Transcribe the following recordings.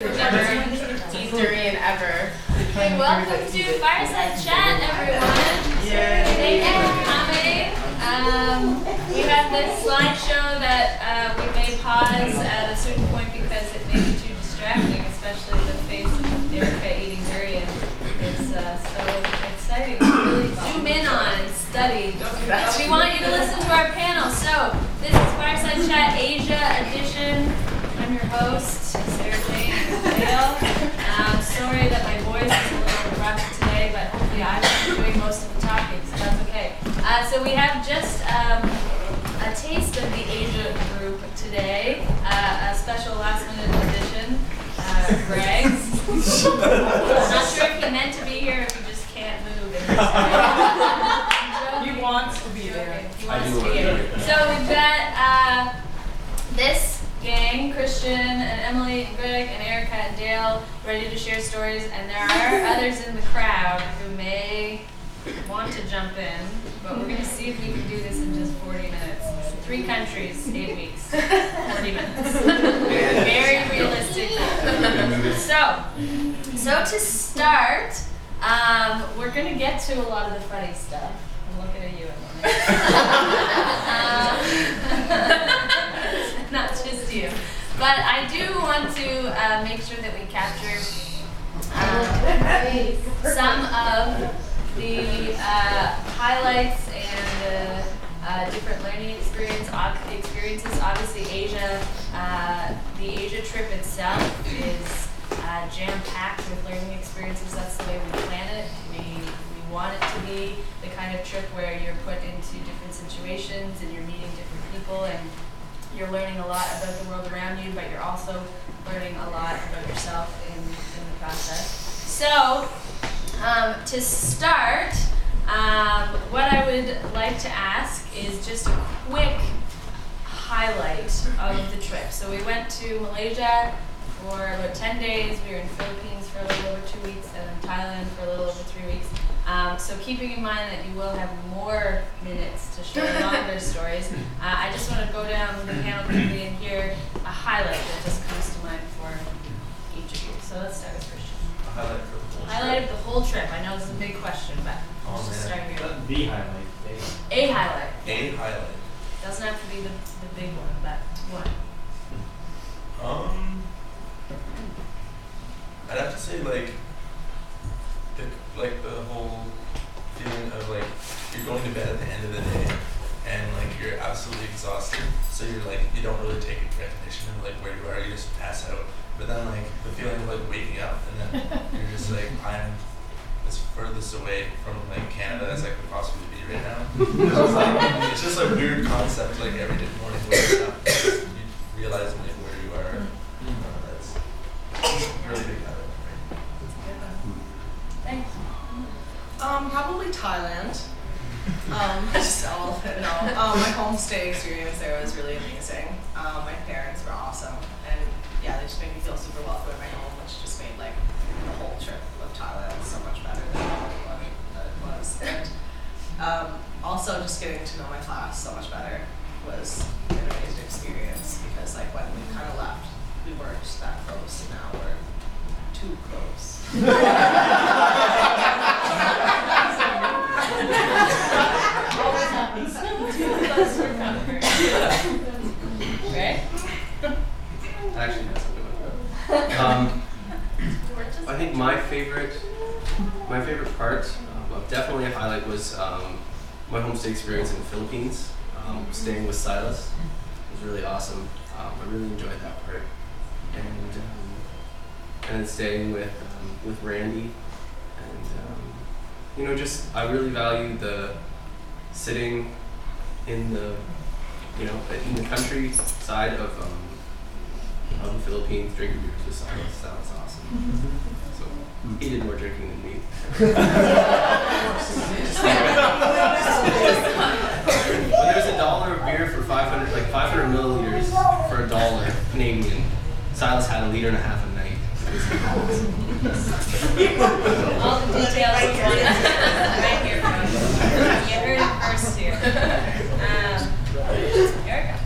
Durian ever. Okay, welcome to Fireside Chat, everyone. Thank you for coming. We have this slideshow that we may pause at a certain point because it may be too distracting, especially the face of Erica eating durian. It's so exciting to really zoom in on and study. We want you to listen to our panel. So, this is Fireside Chat Asia edition. I'm your host, Sarah Jane Dale. Sorry that my voice is a little rough today, but hopefully I'm doing most of the talking, so that's okay. So we have just a taste of the Asia group today, a special last-minute addition, Greg. I'm not sure if he meant to be here, if he just can't move. He wants to be there. He wants to be here. So we've got this gang, Christian and Emily and Greg and Erica and Dale, ready to share stories, and there are others in the crowd who may want to jump in, but we're going to see if we can do this in just 40 minutes. 3 countries, 8 weeks, 40 minutes. Very realistic. So to start, we're going to get to a lot of the funny stuff. I'm looking at you, Emily. Not just you. But I do want to make sure that we capture some of the highlights and the different learning experiences. Obviously, Asia, the Asia trip itself is jam-packed with learning experiences. That's the way we plan it. We want it to be the kind of trip where you're put into different situations and you're meeting different people and you're learning a lot about the world around you, but you're also learning a lot about yourself in the process. So, to start, what I would like to ask is just a quick highlight of the trip. So we went to Malaysia for about 10 days, we were in Philippines for a little over 2 weeks, and in Thailand for a little over 3 weeks. So keeping in mind that you will have more minutes to share longer stories, I just want to go down the panel quickly and hear a highlight that just comes to mind for each of you. So let's start with Christian. A highlight for the whole trip. Highlight of the whole trip. I know this is a big question, but let's just start here. The highlight. A highlight. A highlight. Doesn't have to be the big one, but one. I'd have to say the whole feeling of you're going to bed at the end of the day and you're absolutely exhausted, so you don't really take recognition of where you are, you just pass out. But then the feeling of waking up and then you're just I'm as furthest away from Canada as I could possibly be right now. It's just a weird concept every day morning waking up, you realize where you are. That's a really big highlight. Thanks. Probably Thailand. My homestay experience there was really amazing. My parents were awesome, and they just made me feel super welcome at my home, which just made the whole trip of Thailand so much better than it was. And also just getting to know my class so much better was an amazing experience because when we kind of left, we weren't that close, and now we're too close. Right? Actually, that's a good one. I think my favorite part, definitely a highlight, was my homestay experience in the Philippines. Staying with Silas was really awesome. I really enjoyed that part, and then staying with Randy, and I really value the sitting in the countryside of the Philippines, drinking beers with Silas. That was awesome. So he did more drinking than me. But there's $1 of beer for 500 milliliters for $1 Canadian. Silas had 1.5 liters a night. All the details of one right here, folks. You heard it first here. Erica.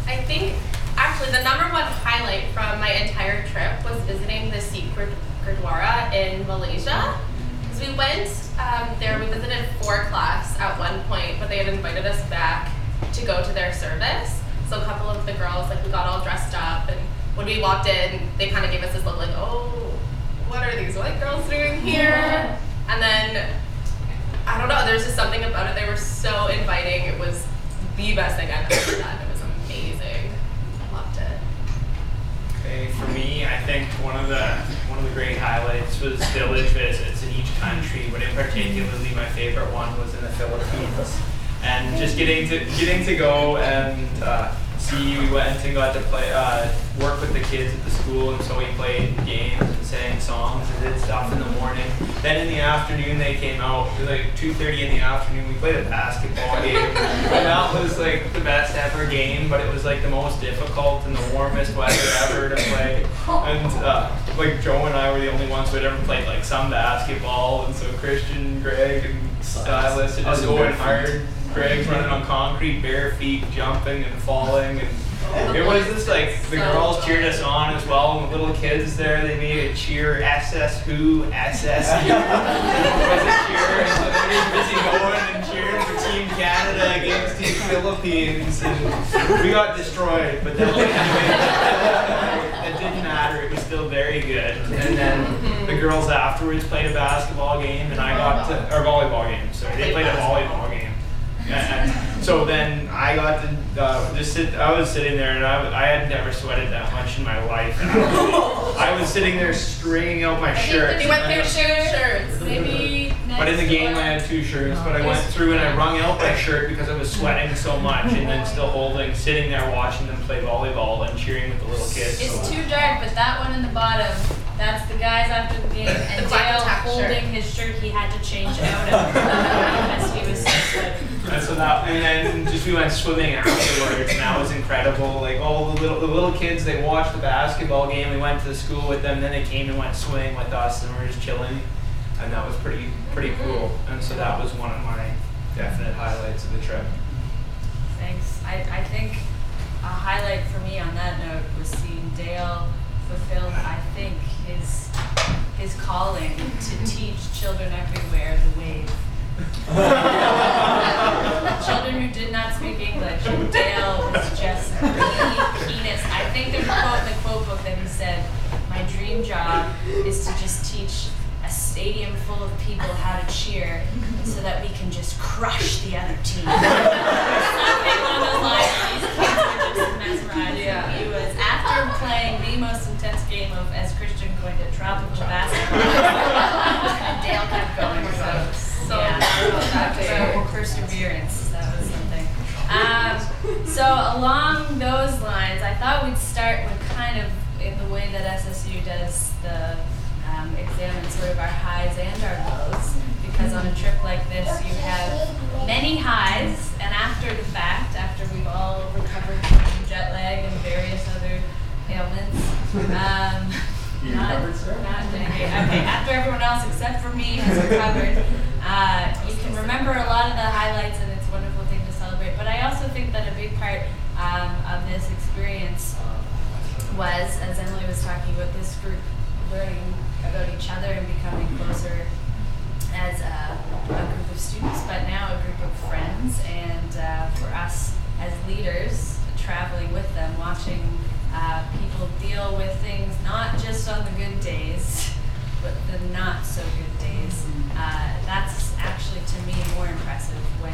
I think actually the number one highlight from my my entire trip was visiting the Sikh Gurdwara in Malaysia. So we went there, we visited 4 class at one point, but they had invited us back to go to their service. So a couple of the girls, like we got all dressed up, and when we walked in, they kind of gave us this look like, oh, what are these white girls doing here? And then, I don't know, there's just something about it. They were so inviting. It was the best thing I've ever done. It was amazing. I loved it. Okay, for me, I think one of the great highlights was village visits in each country, but in particularly my favorite one was in the Philippines. And just getting to go and see, we went and got to play, work with the kids at the school, and so we played games and sang songs and did stuff in the morning. Then in the afternoon they came out, like 2:30 in the afternoon, we played a basketball game. And that was like the best ever game, but it was like the most difficult and the warmest weather ever to play. And like Joe and I were the only ones who had ever played like some basketball, and so Christian, Greg, and Silas had just going hard. Greg's running on concrete, bare feet, jumping and falling, and it was just like the girls cheered us on as well. And the little kids there, they made a cheer, SS who, SS who was a cheer, and so they were busy going and cheering for Team Canada against Team Philippines, and we got destroyed, but that didn't matter. It was still very good. And then the girls afterwards played a basketball game, and I got to, or volleyball game. Sorry, they played a volleyball game. And so then I got to just sit. I was sitting there, and I had never sweated that much in my life. And I was sitting there stringing out my shirt. You went through 2 shirts. Maybe next But in the game, I had 2 shirts. But I went through and I wrung out my shirt because I was sweating so much, and then still sitting there watching them play volleyball and cheering with the little kids. It's too dark, but that one in the bottom, that's the guys after the game, and The black Dale attack holding shirt. his shirt he had to change out of because he was so sweaty. And so and then just we went swimming afterwards, and that was incredible. Like all the little kids, they watched the basketball game. We went to the school with them, then they came and went swimming with us, and we were just chilling, and that was pretty cool. And so that was one of my definite highlights of the trip. Thanks. I think a highlight for me on that note was seeing Dale fulfill, I think, his calling to teach children everywhere the wave. Children who did not speak English, and Dale was just the keenest. I think there's a quote in the quote book that he said, "My dream job is to just teach a stadium full of people how to cheer so that we can just crush the other team." Something along those lines. These kids were just mesmerized. Yeah. He was, after playing the most intense game of, as Christian coined it, tropical basketball, and Dale kept going. So yeah, perseverance. That was something. So along those lines, I thought we'd start with kind of in the way that SSU does the examine sort of our highs and our lows, because on a trip like this you have many highs, and after the fact, after we've all recovered from jet lag and various other ailments, okay, after everyone else except for me has recovered, you can remember a lot of the highlights, and it's a wonderful thing to celebrate. But I also think that a big part of this experience was, as Emily was talking about, this group learning about each other and becoming closer as a group of students, but now a group of friends, and for us as leaders, traveling with them, watching people deal with things not just on the good days, but the not so good days. That's actually, to me, more impressive when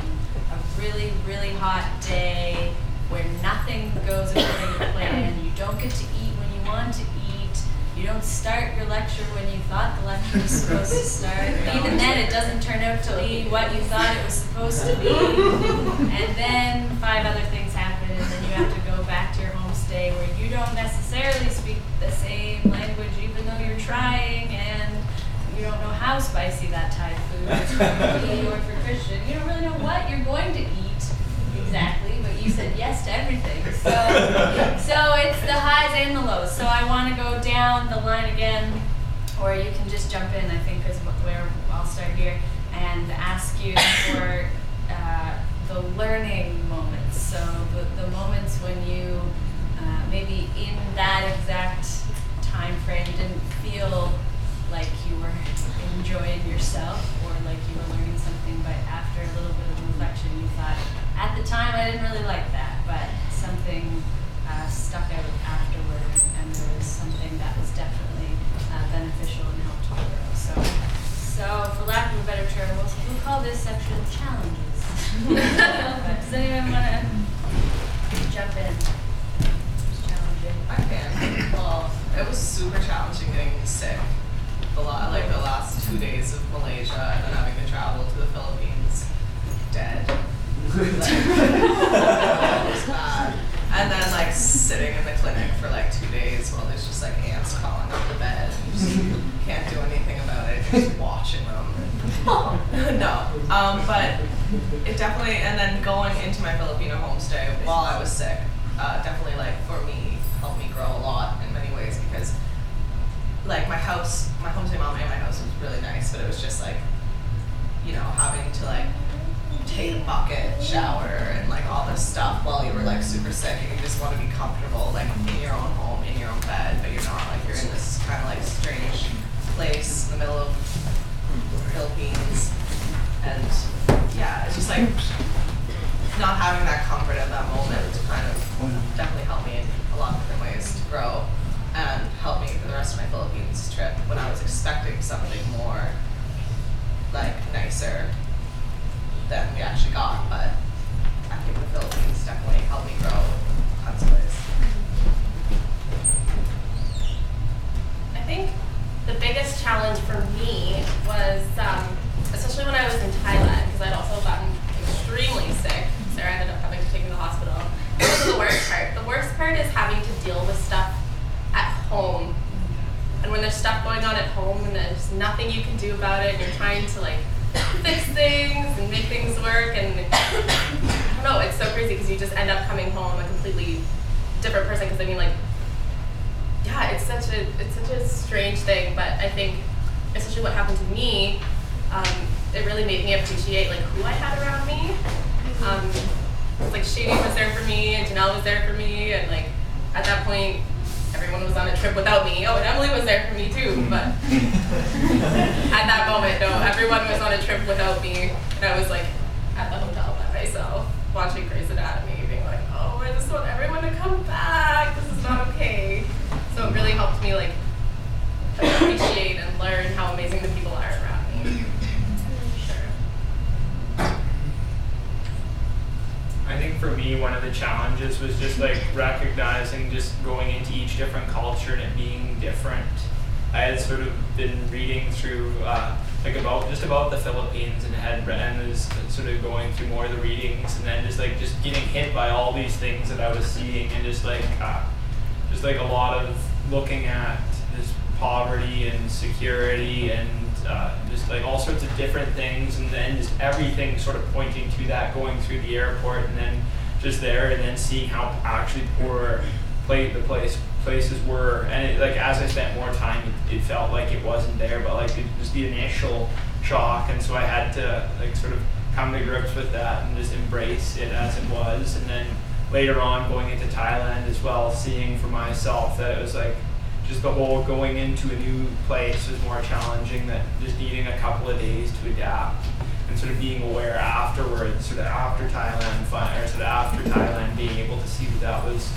a really, really hot day where nothing goes according to plan, you don't get to eat when you want to eat, you don't start your lecture when you thought the lecture was supposed to start, even then it doesn't turn out to be what you thought it was supposed to be, and then 5 other things happen, and then you have to go back to your homestay where you don't necessarily speak the same language even though you're trying, and you don't know how spicy that Thai food is for me or for Christian. You don't really know what you're going to eat exactly, but you said yes to everything. So it's the highs and the lows. So I want to go down the line again, or you can just jump in, I think, is where I'll start here, and ask you for the learning moments. So the moments when you, maybe in that exact yourself, or like you were learning something, but after a little bit of reflection, you thought, at the time I didn't really like that, but something stuck out afterward, and there was something that was definitely beneficial and helped you grow. So for lack of a better term, we'll call this section challenges. But does anyone want to jump in? It's challenging. I can. Well, it was super challenging getting sick. The last 2 days of Malaysia and then having to travel to the Philippines dead. That was bad. And then like sitting in the clinic for like 2 days while there's just like ants crawling up the bed and you just can't do anything about it. You're just watching them. No. But it definitely, and then going into my Filipino homestay while I was sick, definitely like for me helped me grow a lot in many ways, because like my homestay mom and my house was really nice, but it was just like, you know, having to like take a bucket, shower, and like all this stuff while you were like super sick, and you just want to be comfortable like in your own home, in your own bed, but you're not, like you're in this kind of like strange place in the middle of the Philippines, and yeah, it's just like not having that comfort at that moment kind of definitely helped me in a lot of different ways to grow and helped me for the rest of my Philippines trip when I was expecting something more like nicer than we actually got. But I think the Philippines definitely helped me grow tons of ways. I think the biggest challenge for me was, especially when I was in Thailand, because I'd also gotten extremely sick. Sarah ended up having to take me to the hospital. It wasn't the worst part. The worst part is having to deal with stuff at home. And when there's stuff going on at home and there's nothing you can do about it, and you're trying to like fix things and make things work, and I don't know, it's so crazy because you just end up coming home a completely different person. Because I mean, like, yeah, it's such a strange thing. But I think, especially what happened to me, it really made me appreciate like who I had around me. It was like Shady was there for me, and Janelle was there for me, and like at that point, everyone was on a trip without me. Oh, and Emily was there for me too, but at that moment, no, everyone was on a trip without me, and I was like at the hotel by myself, watching Grey's Anatomy, being like, oh, I just want everyone to come back. This is not okay. So it really helped me like appreciate and learn how amazing the people are around me. I think for me, one of the challenges was just like recognizing just going into each different culture and it being different. I had sort of been reading through like about the Philippines and was sort of going through more of the readings, and then just getting hit by all these things that I was seeing, and just like a lot of looking at this poverty and security and just like all sorts of different things, and then just everything sort of pointing to that, going through the airport and then just there, and then seeing how actually poor places were, and it, like as I spent more time, it felt like it wasn't there, but like it was the initial shock, and so I had to like sort of come to grips with that and just embrace it as it was. And then later on, going into Thailand as well, seeing for myself that it was like just the whole going into a new place was more challenging, that just needing a couple of days to adapt, and sort of being aware afterwards, sort of after Thailand, being able to see that was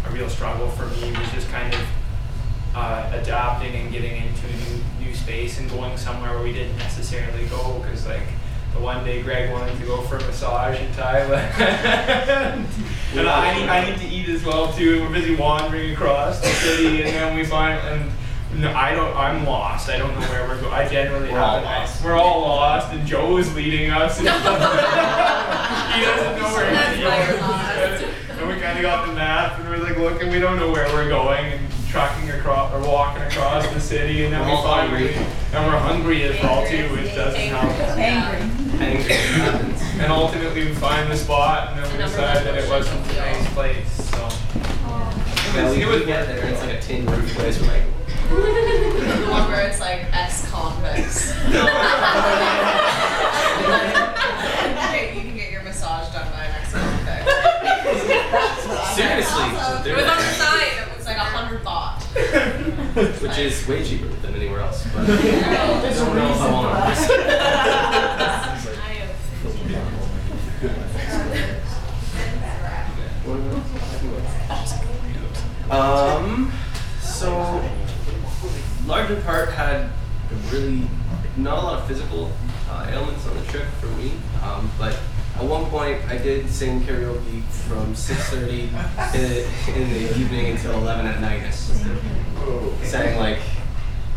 a real struggle for me, was just kind of adapting and getting into a new space and going somewhere where we didn't necessarily go, because like the one day Greg wanted to go for a massage in Thailand and I need to eat as well too, and we're busy wandering across the city, and then we find, and no, I'm lost. I don't know where we're going. I generally we're all lost, and Joe's leading us. And he doesn't know where he's going. And we kind of got the map, and we're like looking, we don't know where we're going, and trucking across or walking across the city, and then we finally, and we're hungry as well too, which doesn't help. Angry. And ultimately we find the spot, and then we decide that it wasn't a nice place. So it was get there. It's like a tin roof place. We're like the one where it's like ex-convicts. Okay, you can get your massage done by an ex-convict. seriously. Awesome. It was on the sign. It was like 100 baht. which is way cheaper than anywhere else. But I don't know if I want So large in part had really not a lot of physical ailments on the trip for me, but at one point I did sing karaoke from 6:30 in the evening until 11 at night. Sang like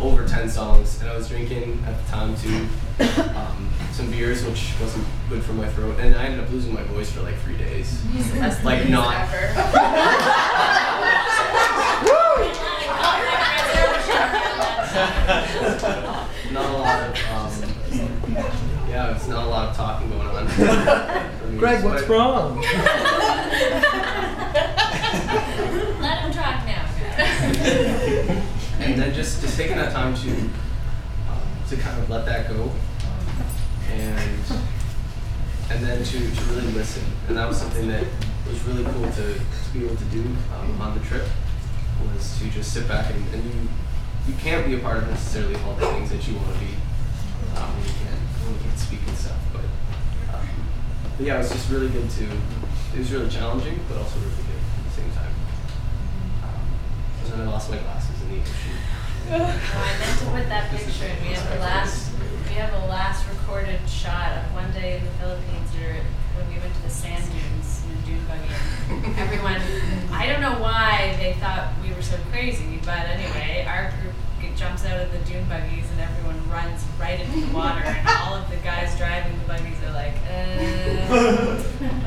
over 10 songs, and I was drinking at the time too, some beers, which wasn't good for my throat, and I ended up losing my voice for like 3 days. Like not. Not a lot of, yeah, it's not a lot of talking going on. Greg, what's wrong? Let him talk now. And then just taking that time to kind of let that go, and then to really listen. And that was something that was really cool to be able to do on the trip, was to just sit back and you can't be a part of necessarily all the things that you want to be when you can't speak and stuff. But yeah, it was just really good to. It was really challenging, but also really good at the same time. And then I lost my glasses in the ocean. Oh, I meant to put that picture in. We have a last recorded shot of one day in the Philippines when we went to the sand dunes in the dune buggy. Everyone, I don't know why they thought we were so crazy, but anyway, our group jumps out of the dune buggies and everyone runs right into the water, and all of the guys driving the buggies are like,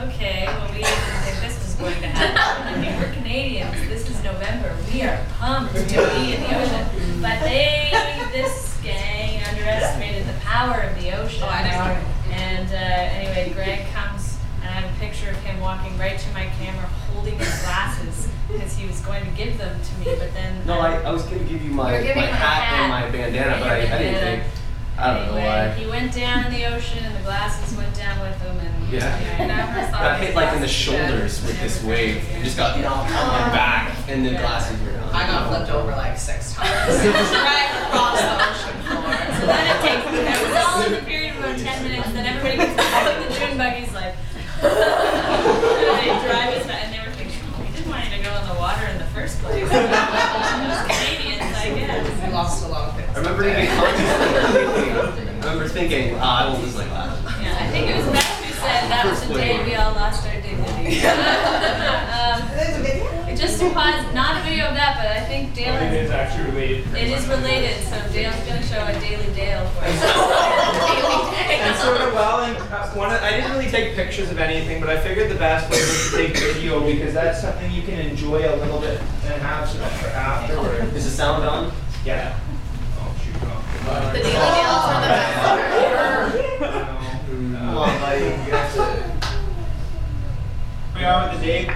okay, well, we didn't think this was going to happen. I mean, we're Canadians. This is November. We are pumped to be in the ocean. But this gang underestimated the power of the ocean. Oh, I know. And anyway, Greg comes, and I have a picture of him walking right to my camera holding his glasses because he was going to give them to me, but then... No, I was going to give you my hat and my bandana, but I didn't think... I don't know why. He went down in the ocean, and the glasses went down with him, and Yeah. I never saw Got his hit like in the glasses shoulders again. with this wave. You just got knocked on my back, and the Yeah. glasses were gone. I got flipped over like 6 times. Right across the ocean floor. So then it was all in the period of about 10 minutes, then everybody gets back in the dune buggies like, they drive us back, and they were thinking, well, we didn't want you to go in the water in the first place. Those Canadians, I guess. We lost a lot of things. I remember even thinking, I won't lose my glasses. Yeah, I think it was Beth who said that was the day we all lost our dignity. Just to pause, not a video of that, but I think Dale It is actually related. It is related, so Dale's going to show a Daily Dale for us. And sort of I didn't really take pictures of anything, but I figured the best way was to take video because that's something you can enjoy a little bit and have some for afterwards. Is the sound on? Yeah. Oh shoot. The Daily Dales are the best. Come on, buddy. You have to... We are with the date.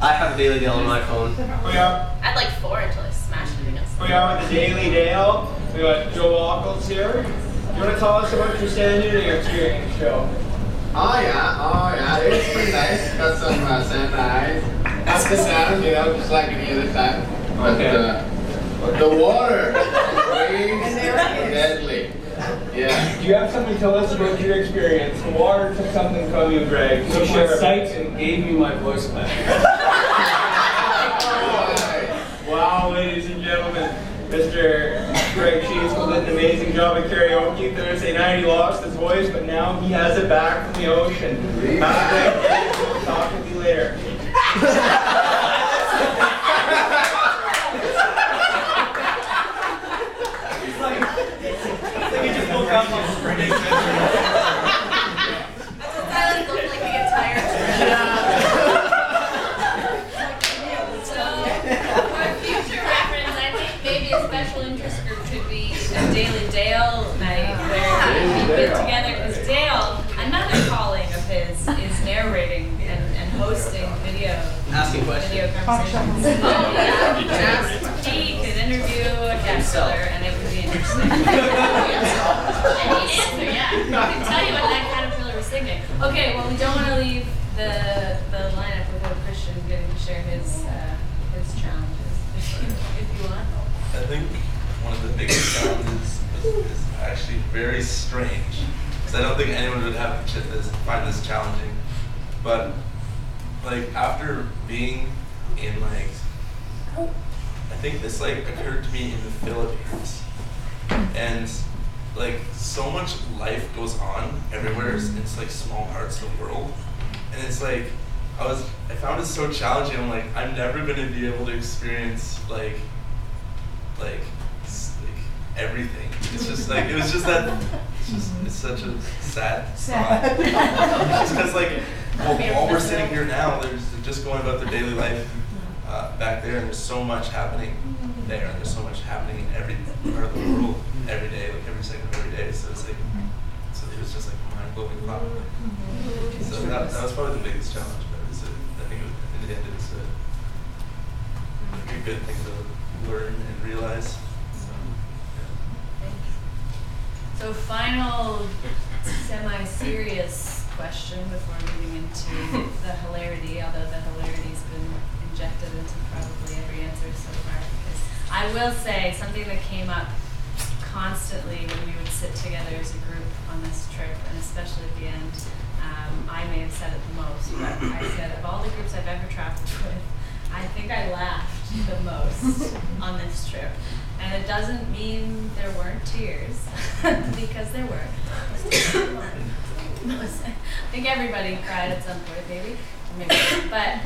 I have a Daily Dale on my phone. We are. I had like 4 until I smashed it against the We are with the Daily Dale. We got Joe Ockles here. You want to tell us about your sand duning experience, Joe? Oh yeah, it was pretty nice. Got some sand eyes. Up the sound, just like any other time. But the water, waves, deadly. Yeah. Do you have something to tell us about your experience? The water took something from you, Greg. Took my sight and gave you my voice back. Wow, ladies and gentlemen, Mr. Greg Sheasel did an amazing job at karaoke Thursday night. He lost his voice, but now he has it back from the ocean. Have a great day. We'll talk with you later. Silence looked like the entire For future reference, I think maybe a special interest group could be a Daily Dale night where we get together, because Dale, another calling of his is narrating and hosting video conversations. Oh yeah. He could interview a cat killer and it would be interesting. And he'd answer, yeah. He could tell you what that caterpillar was thinking. Okay, well we don't want to leave the lineup without Christian getting to share his actually very strange, because I don't think anyone would find this challenging. But like after being in like, I think this like occurred to me in the Philippines, and like so much life goes on everywhere in like small parts of the world, and it's like I found it so challenging. I'm like, I'm never gonna be able to experience like everything. It's just like it's such a sad thought. Just because like while we're sitting here now, they're just going about their daily life back there, and there's so much happening there, and there's so much happening in every part of the world every day, like every second of every day. So it's like, it was just like a mind-blowing thought. So that was probably the biggest challenge, but I think in the end it was a good thing to learn and realize. So final semi-serious question before moving into the hilarity, although the hilarity's been injected into probably every answer so far. Because I will say something that came up constantly when we would sit together as a group on this trip, and especially at the end, I may have said it the most, but I said of all the groups I've ever traveled with, I think I laughed the most on this trip. And it doesn't mean there weren't tears, because there were. I think everybody cried at some point, maybe. But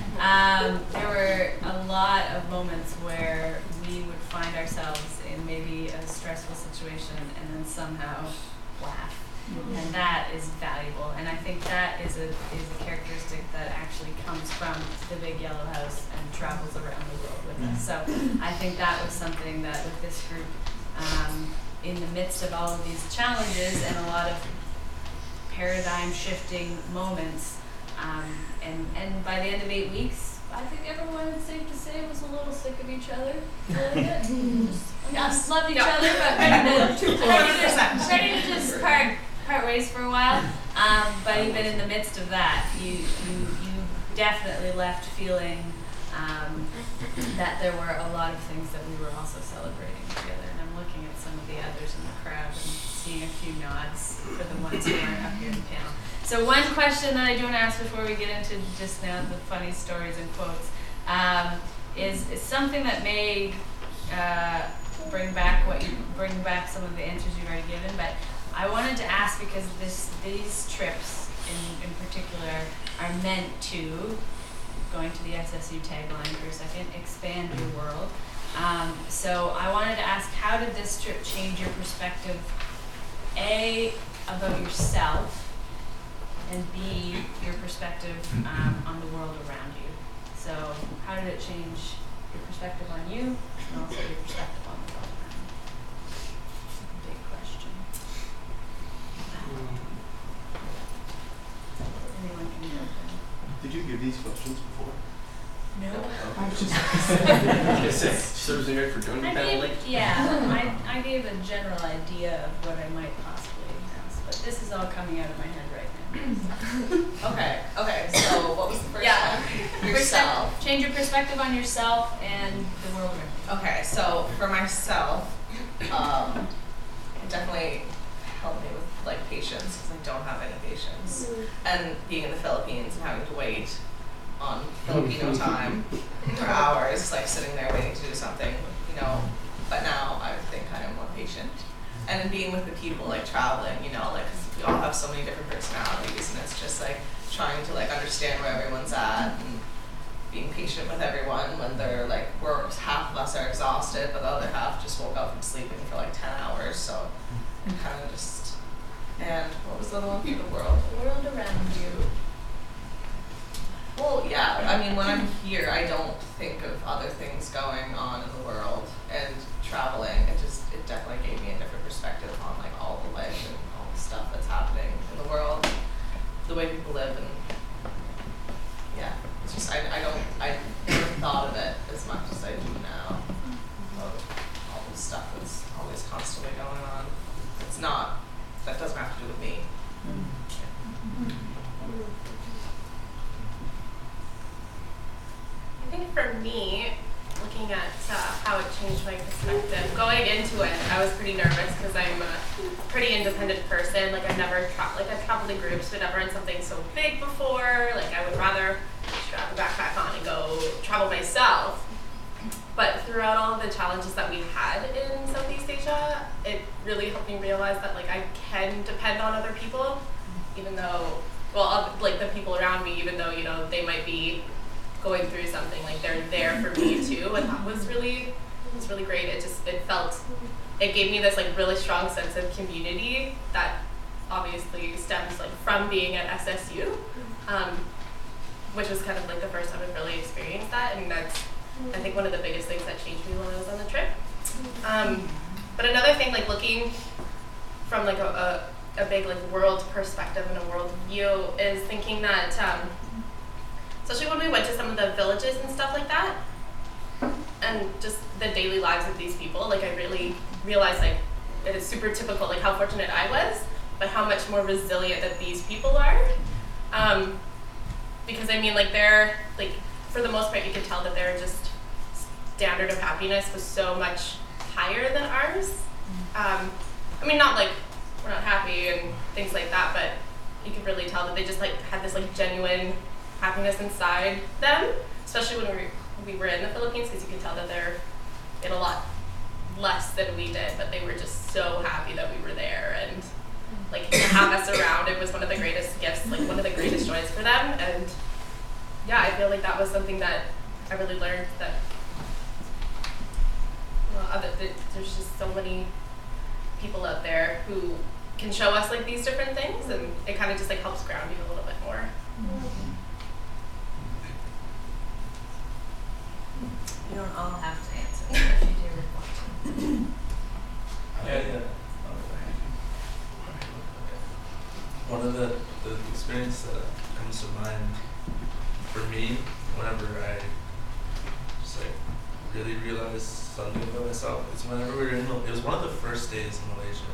there were a lot of moments where we would find ourselves in maybe a stressful situation and then somehow laugh. And that is valuable. And I think that is a characteristic that actually comes from the Big Yellow House and travels around the world with us. So I think that was something that with this group, in the midst of all of these challenges and a lot of paradigm shifting moments, and by the end of 8 weeks, I think everyone, it's safe to say, was a little sick of each other. Yes, loved each other, but ready to just part ways for a while. But even in the midst of that, you definitely left feeling that there were a lot of things that we were also celebrating together. And I'm looking at some of the others in the crowd and seeing a few nods for the ones who aren't up here in the panel. So one question that I do want to ask before we get into just now the funny stories and quotes is something that may bring back some of the answers you've already given, but I wanted to ask because these trips in particular are meant to, going to the SSU tagline for a second, expand your world. So I wanted to ask, how did this trip change your perspective, A, about yourself, and B, your perspective on the world around you? So how did it change your perspective on you and also your perspective on the world around you? Big question. Anyone can jump in. Did you give these questions before? No. I was just Serves the for doing the panel late. I gave a general idea of what I might possibly ask, but this is all coming out of my head right now. Okay, so what was the first one? Yourself. Change your perspective on yourself and the world around you. Okay, so for myself, it definitely helped me with like patience, because I don't have any patience. And being in the Philippines and having to wait on Filipino time for hours, like sitting there waiting to do something, but now I think I am more patient. And then being with the people, like traveling, like, 'cause we all have so many different personalities, and it's just like trying to like understand where everyone's at and being patient with everyone when they're like, half of us are exhausted, but the other half just woke up from sleeping for like 10 hours, so kind of just, and what was the other one for the world? The world around you. Well, yeah, I mean, when I'm here, I don't think of other things going on in the world, and traveling, it definitely gave me a different perspective on like all the life and all the stuff that's happening in the world, the way people live, and yeah, it's just, I never thought of it as much as I do now, of all the stuff that's always constantly going on. That doesn't have to do with me. I think for me, looking at how how it changed my perspective. Going into it, I was pretty nervous because I'm a pretty independent person. Like I've traveled in groups, but never in something so big before. Like I would rather strap a backpack on and go travel myself. But throughout all of the challenges that we had in Southeast Asia, it really helped me realize that like I can depend on other people, even though, well, like the people around me, even though, you know, they might be going through something, like they're there for me too, and that was really great. It gave me this like really strong sense of community that obviously stems like from being at SSU, which was kind of like the first time I've really experienced that, and that's I think one of the biggest things that changed me when I was on the trip. But another thing, like looking from like a big like world perspective and a world view, is thinking that, especially when we went to some of the villages and stuff like that, and just the daily lives of these people, like I really realized like it is super typical, like how fortunate I was, but how much more resilient that these people are. Because I mean, like they're like, for the most part, you can tell that their just standard of happiness was so much higher than ours. I mean, not like we're not happy and things like that, but you could really tell that they just like had this like genuine happiness inside them, especially when we were in the Philippines, because you could tell that they're in a lot less than we did, but they were just so happy that we were there, and like to have us around, it was one of the greatest gifts, like one of the greatest joys for them. And yeah, I feel like that was something that I really learned, that there's just so many people out there who can show us like these different things, and it kind of just like helps ground you a little bit more. You don't all have to answer, but if you do, want to. Yeah. One of the experience that comes to mind for me whenever I just like really realized something about myself is whenever we were it was one of the first days in Malaysia,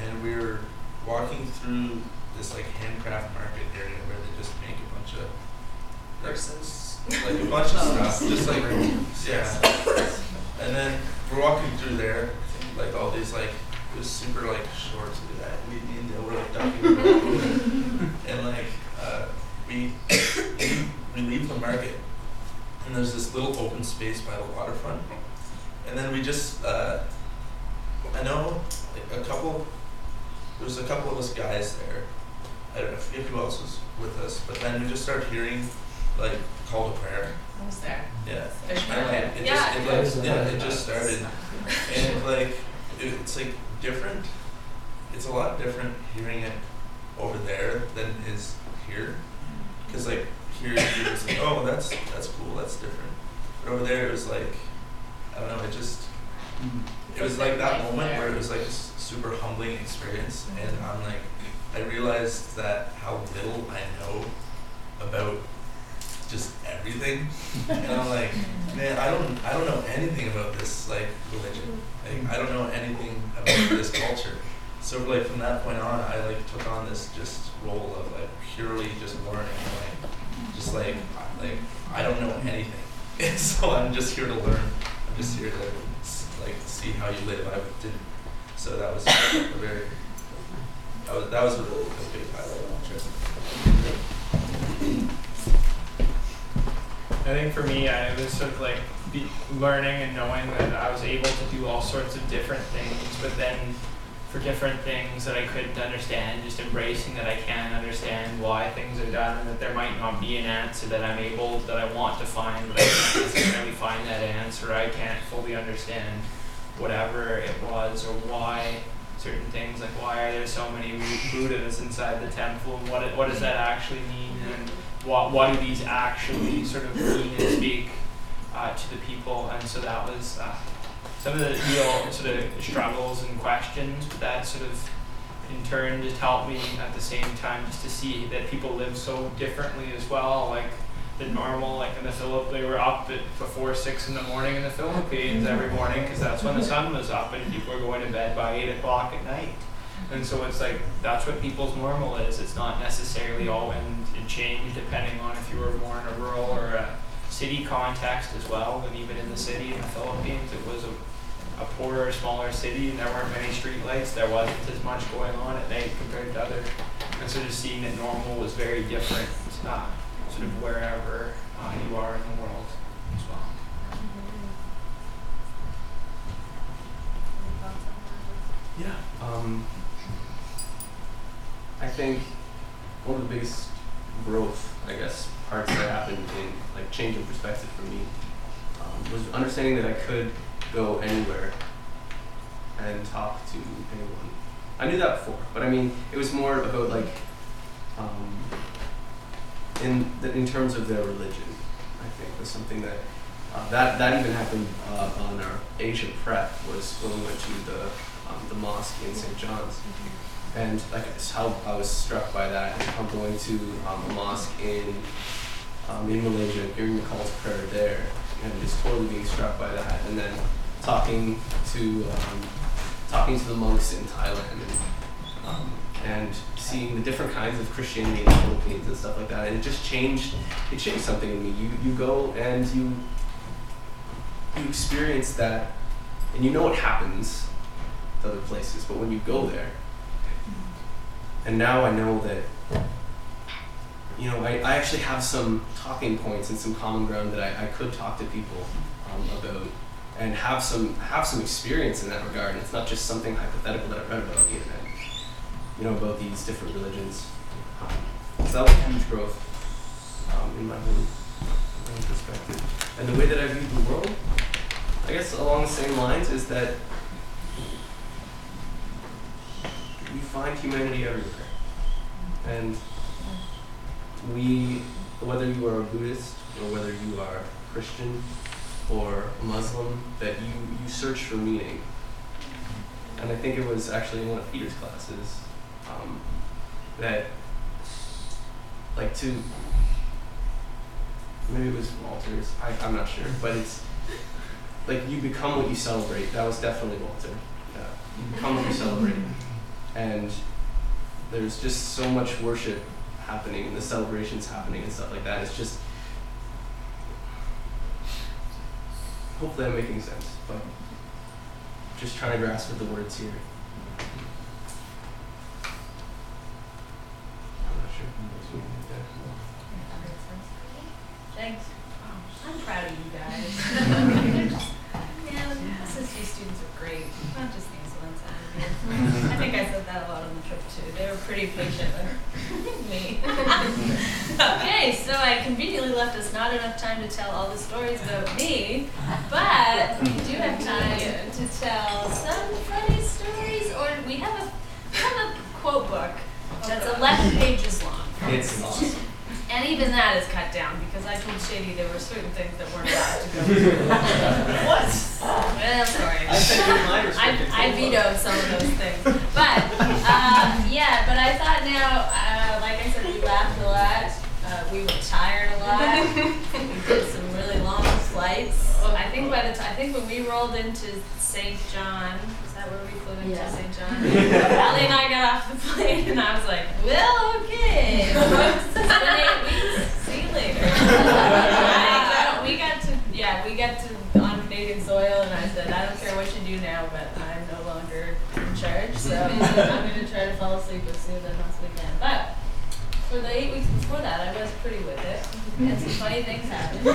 and we were walking through this like handcraft market area where they just make a bunch of like a bunch of stuff, just like yeah. And then we're walking through there, like all these like, it was super like short, we were like ducking and like we leave the market, and there's this little open space by the waterfront, and then we just I know like there was a couple of us guys there. I forget who else was with us, but then we just started hearing like call to prayer. I was there. Yeah. And like it just started, and like it's like different. It's a lot different hearing it over there than it is here, because like here it was like, oh, that's cool, that's different. But over there it was like, I don't know, it was like that moment where it was like a super humbling experience, and I'm like, I realized that how little I know about just everything, and I'm like, man, I don't know anything about this like religion. Like I don't know anything about this culture. So like from that point on, I like took on this just role of like purely just learning, like I don't know anything, and so I'm just here to learn. I'm just here to like see how you live. I didn't. So that was that was a big highlight of the trip. I think for me, I was sort of like learning and knowing that I was able to do all sorts of different things, but then for different things that I couldn't understand, just embracing that I can understand why things are done, and that there might not be an answer that I want to find, but I can't necessarily find that answer. I can't fully understand whatever it was, or why certain things, like why are there so many Buddhas inside the temple, and what does that actually mean, and what do these actually sort of mean and speak to the people. And so that was some of the real sort of struggles and questions that sort of in turn just helped me at the same time just to see that people live so differently as well. Like the normal, like in the Philippines, they were up before 6 in the morning in the Philippines every morning, because that's when the sun was up, and people were going to bed by 8 o'clock at night. And so it's like, that's what people's normal is. It's not necessarily all, and it changed depending on if you were born in a rural or a city context as well, and even in the city in the Philippines, it was a poorer, smaller city, and there weren't many street lights. There wasn't as much going on at night compared to other. And so just seeing that normal was very different, sort of wherever you are in the world as well. Yeah. I think one of the biggest growth, I guess, parts that happened in like changing perspective for me was understanding that I could go anywhere and talk to anyone. I knew that before, but I mean, it was more about like in terms of their religion. I think was something that that even happened on our Asia prep was when we went to the mosque in St. John's. And like how I was struck by that, and how going to a mosque in Malaysia, hearing the call to prayer there, and just totally being struck by that, and then talking to the monks in Thailand, and seeing the different kinds of Christianity in the Philippines and stuff like that, and it just changed. It changed something in me. You go and you experience that, and you know what happens to other places, but when you go there. And now I know that, I actually have some talking points and some common ground that I could talk to people about, and have some experience in that regard. And it's not just something hypothetical that I read about on the internet, about these different religions. So that was huge growth in my own perspective. And the way that I view the world, I guess along the same lines, is that you find humanity everywhere. And whether you are a Buddhist or whether you are Christian or Muslim, that you search for meaning. And I think it was actually in one of Peter's classes that, maybe it was Walter's, I'm not sure, but it's like you become what you celebrate. That was definitely Walter. Yeah. You become what you celebrate. And there's just so much worship happening and the celebrations happening and stuff like that. It's just, hopefully I'm making sense, but just trying to grasp with the words here. I'm not sure if you guys that. Thanks. I'm proud of you guys. Man, SSG students are great. Not just these ones. I think I said that a lot on the trip too. They were pretty patient with me. Okay, so I conveniently left us not enough time to tell all the stories about me, but we do have time to tell some funny stories. Or we have a quote book that's 11 pages long. It's awesome. And even that is cut down because I told Shady there were certain things that weren't allowed to go. What? Well, sorry. I vetoed some of those things. But, but I thought now, like I said, we laughed a lot. We were tired a lot. We did some really long flights. I think when we rolled into St. John, is that where we flew into St. John? Allie and I got off the plane and I was like, well, okay. It's been 8 weeks. See you later. We got to on Canadian soil and I said, I don't care what you do now, but I'm no longer in charge. So I'm going to try to fall asleep as soon as I possibly can. But for the 8 weeks before that, I was pretty with it. And some funny things happened.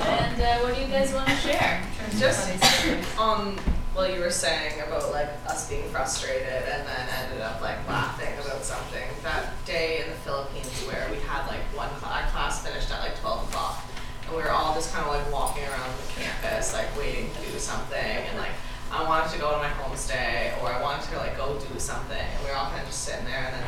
And what do you guys want to share in terms of funny stories? Well, you were saying about like us being frustrated and then ended up like laughing about something. That day in the Philippines where we had like our class finished at like 12 o'clock and we were all just kind of like walking around the campus like waiting to do something, and like I wanted to go to my homestay or I wanted to like go do something, and we were all kind of just sitting there, and then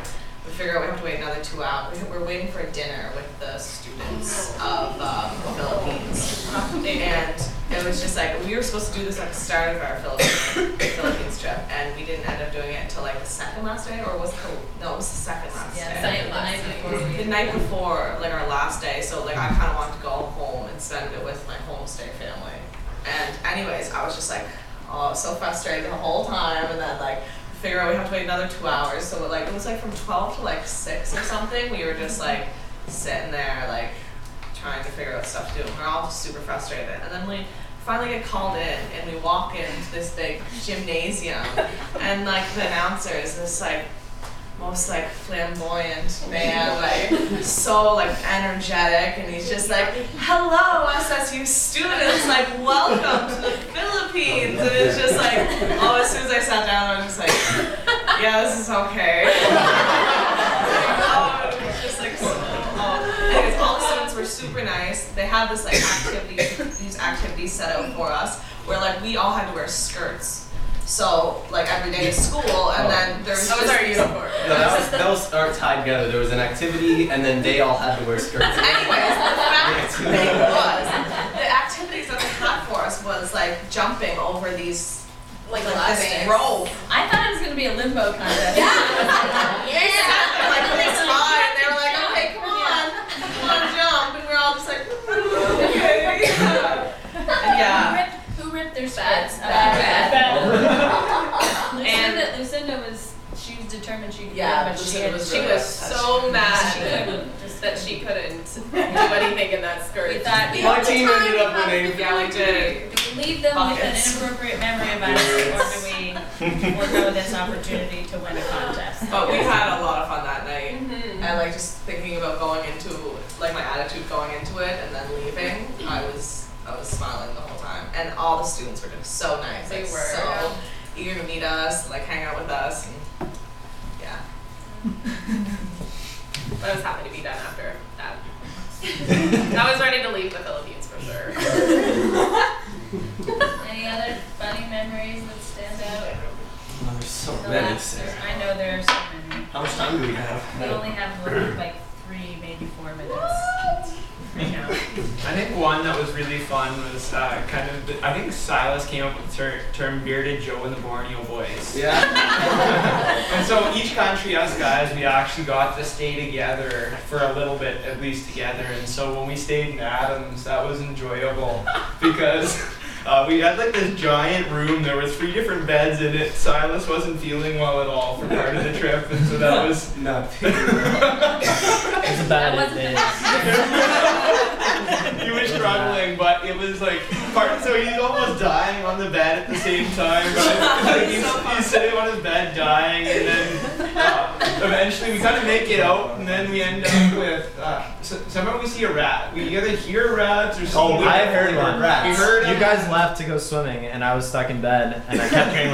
we figure out we have to wait another 2 hours. We're waiting for a dinner with the students of the Philippines. And it was just like, we were supposed to do this at the start of our Philippines trip, and we didn't end up doing it until like the second last day, or was it the second last day. The night before, like our last day, so like I kind of wanted to go home and spend it with my homestay family. And anyways, I was just like, so frustrated the whole time, and then like, figure out we have to wait another 2 hours, so it was like from 12 to like 6 or something. We were just like sitting there like trying to figure out stuff to do. And we're all just super frustrated. And then we finally get called in, and we walk into this big gymnasium, and like the announcer is this like most like flamboyant man, like so like energetic, and he's just like, "Hello, SSU students, like welcome to the Philippines." And it's just like, oh, as soon as I sat down, I was just like, yeah, this is okay. Oh, it was just like so. Oh. Anyways, all the students were super nice. They had this like these activities set out for us, where like we all had to wear skirts. So, like, every day is school, and then there's That was our uniform. No, that was our tied together. There was an activity, and then they all had to wear skirts. Anyways, the fact thing was, the activities that they had for us was, like, jumping over these, like this rope. I thought it was gonna be a limbo contest. Yeah! Yeah! Like, this high, and they were like, okay, come on, jump, and we're all just like, okay. And yeah. Who ripped their skirts? And Lucinda she was determined she could Yeah, but Lucinda was She really was upset. so mad she couldn't. Just that she couldn't do anything in that skirt. We thought, My team ended up winning. Yeah, we did. do we leave them with an Buckets. inappropriate memory of us, or do we forego this opportunity to win a contest? But we had a lot of fun that night. Mhm. And like just thinking about going into like my attitude going into it and then leaving, I was smiling the whole time. And all the students were just so nice. They like, were, so yeah. eager to meet us, like hang out with us, and yeah. I was happy to be done after that. I was ready to leave the Philippines for sure. Any other funny memories that stand out? Oh, there's so The many. last- I know there are so many. How much time do we have? We only have like 3, maybe 4 minutes. Right now. I think one that was really fun was I think Silas came up with the term bearded Joe and the Borneo Boys. Yeah. And so each country, us guys, we actually got to stay together for a little bit, at least together. And so when we stayed in Adams, that was enjoyable because we had like this giant room. There were 3 different beds in it. Silas wasn't feeling well at all for part of the trip, and so that was No. It's a That bad wasn't day. he was struggling, but it was like so he's almost dying on the bed at the same time. But he's sitting on his bed dying, and then eventually we kind of make it out, and then we end up with somehow we see a rat. We either hear rats or something. Oh, I heard one. We heard You guys left to go swimming, and I was stuck in bed, and I kept hearing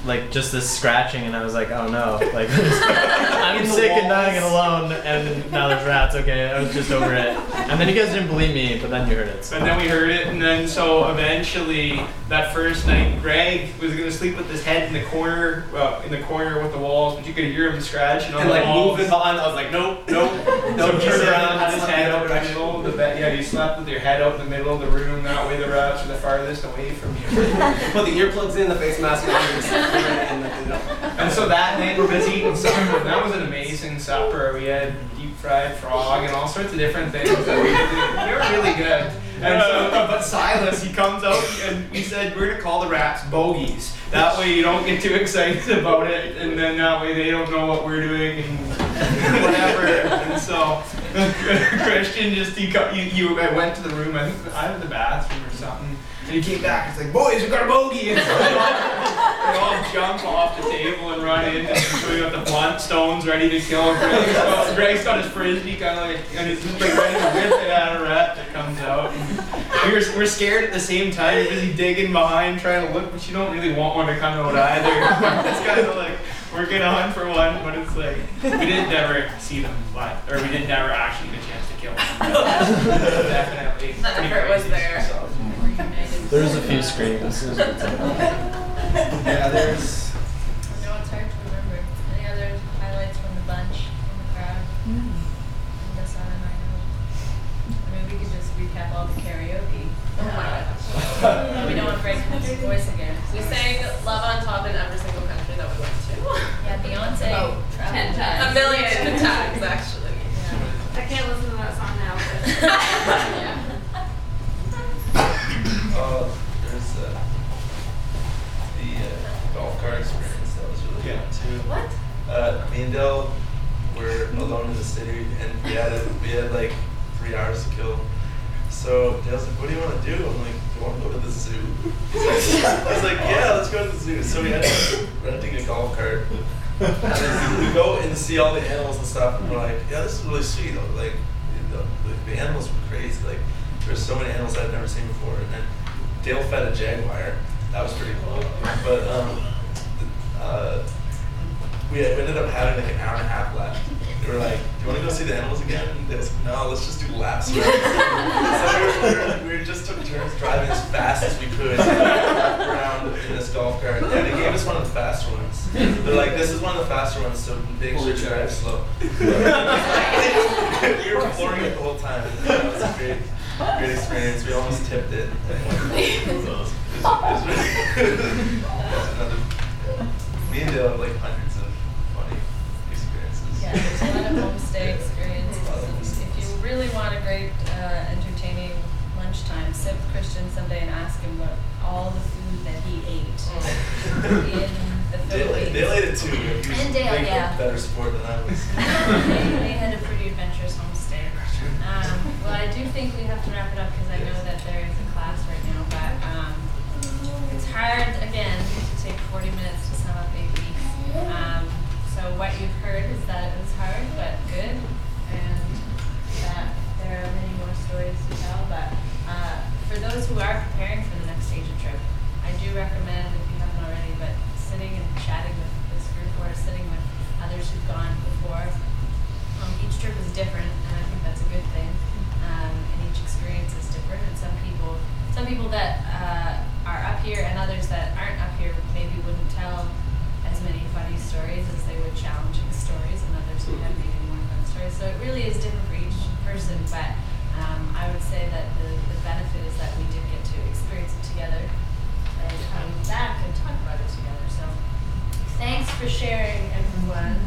like just this scratching, and I was like, oh no, like I'm sick and dying and alone, and now there's rats. Okay, I was just over it. And then you guys didn't believe me, but then you heard it. So. And then we heard it, and then so eventually that first night, Greg was gonna sleep with his head in the corner with the walls, but you could hear him scratching on And the like walls. moving on, I was like, nope. So he turn said around, had his slept head the out in the direction. middle of the bed. Yeah, you slept with your head out in the middle of the room. That way the rats are the farthest away from you. Put the earplugs in, the face mask on, and And so that night we're busy eating supper, and that was an amazing supper. We had deep fried frog and all sorts of different things that we did. They were really good. And so, but Silas, he comes out and we said we're gonna call the rats bogeys. That way you don't get too excited about it, and then that way they don't know what we're doing and whatever. And so Christian just I went to the room. I think I was in the bathroom or something. And he came back, it's like, boys, we got a bogey! And so they all jump off the table and run in, and so we got the blunt stones ready to kill. Greg's got his frisbee kind of like, and he's like ready to rip it at a rat that comes out. And we're scared at the same time, you're busy digging behind, trying to look, but you don't really want one to come out either. It's kind of like, we're gonna hunt for one, but it's like, we didn't never see them, or we didn't never actually get a chance to kill them. Definitely. The pretty effort was crazy, there. so. There was a few screams. yeah, there's. No, it's hard to remember. Any other highlights from the bunch, from the crowd? That's not in my note. I mean, we could just recap all the karaoke. Oh my gosh. We don't want to break his voice again. We sang Love on Top in every single country that we went to. Yeah, Beyonce. About traveled 10 times. fast. A million times, actually. Yeah. I can't listen to that song now. But Yeah. There's the golf cart experience. That was really fun too. What? Me and Dell were alone in the city, and we had like 3 hours to kill. So Dale's like, what do you want to do? I'm like, do you want to go to the zoo? He's like, yeah, let's go to the zoo. So we ended up renting a golf cart. And then we go and see all the animals and stuff, and we're like, yeah, this is really sweet. Like, the animals were crazy. Like, there's so many animals I've never seen before. And then Dale fed a jaguar. That was pretty cool. But we ended up having like an hour and a half left. They were like, do you want to go see the animals again? And Dale's like, no, let's just do laps. So we just took turns driving as fast as we could around in this golf cart. And they gave us one of the faster ones. They're like, this is one of the faster ones, so make sure you drive slow. We were flooring it the whole time. That was a great experience. We almost tipped it. Me and Dale have like hundreds of funny experiences. Yeah, there's a lot of homestay experiences. If you really want a great, entertaining lunchtime, sit with Christian someday and ask him about all the food that he ate in the Philippines. Dale ate it too. He was And Dale, a yeah. better sport than I was. They had a pretty adventurous homestay. Well, I do think we have to wrap it up because I know that there is a class right now, but it's hard, again, to take 40 minutes to sum up 8 weeks. So what you've heard is that it was hard, but good, and that there are many more stories to tell. But for those who are preparing for the next Asia trip, I do recommend, if you haven't already, but sitting and chatting with this group or sitting with others who've gone before. Each trip is different, and I think that's a good thing. And each experience is different. And some people that are up here and others that aren't up here maybe wouldn't tell as many funny stories as they would challenging stories, and others would have maybe more fun stories. So it really is different for each person. But I would say that the benefit is that we did get to experience it together and come back and talk about it together. So thanks for sharing, everyone.